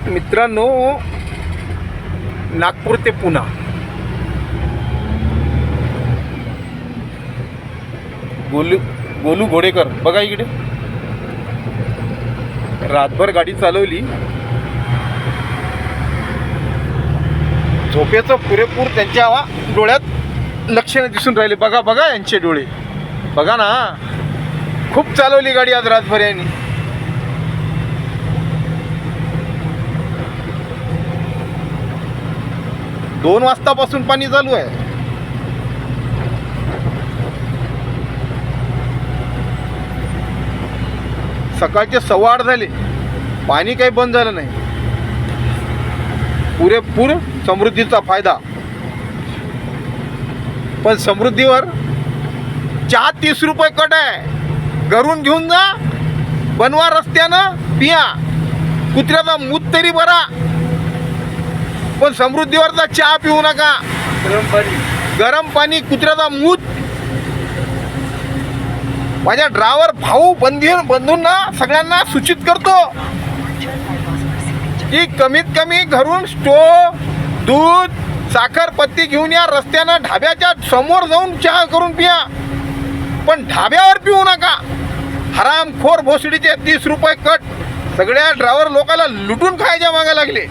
मित्रांनो, नागपूर ते पुणा गोलू घोडेकर बघा इकडे रातभर गाडी चालवली. झोपेचं पुरेपूर त्यांच्या डोळ्यात लक्षणे दिसून राहिले. बघा बघा यांचे डोळे बघा ना. खूप चालवली गाडी आज रातभर यांनी. दोन वाजतापासून पाणी चालू आहे. सकाळचे 8:15 झाले, पाणी काही बंद झालं नाही. पुरेपूर समृद्धीचा फायदा. पण समृद्धीवर चहा 30 रुपये कट आहे. घरून घेऊन जा, बनवा, रस्त्यानं पिया, कुत्र्याचा मूत तरी बरा, पण समृद्धीवरचा चहा पिऊ नका. गरम पाणी कुत्र्याचा मूत. माझ्या ड्रायव्हर भाऊ बंधूंना सगळ्यांना सूचित करतो की कमीत कमी घरून स्टोव, दूध, साखर, पत्ती घेऊन या. रस्त्यानं ढाब्याच्या समोर जाऊन चहा करून पिया, पण ढाब्यावर पिऊ नका. हरामखोर भोसडीचे 30 रुपये कट. सगळ्या ड्रायव्हर लोकांना लुटून खायच्या मागे लागले.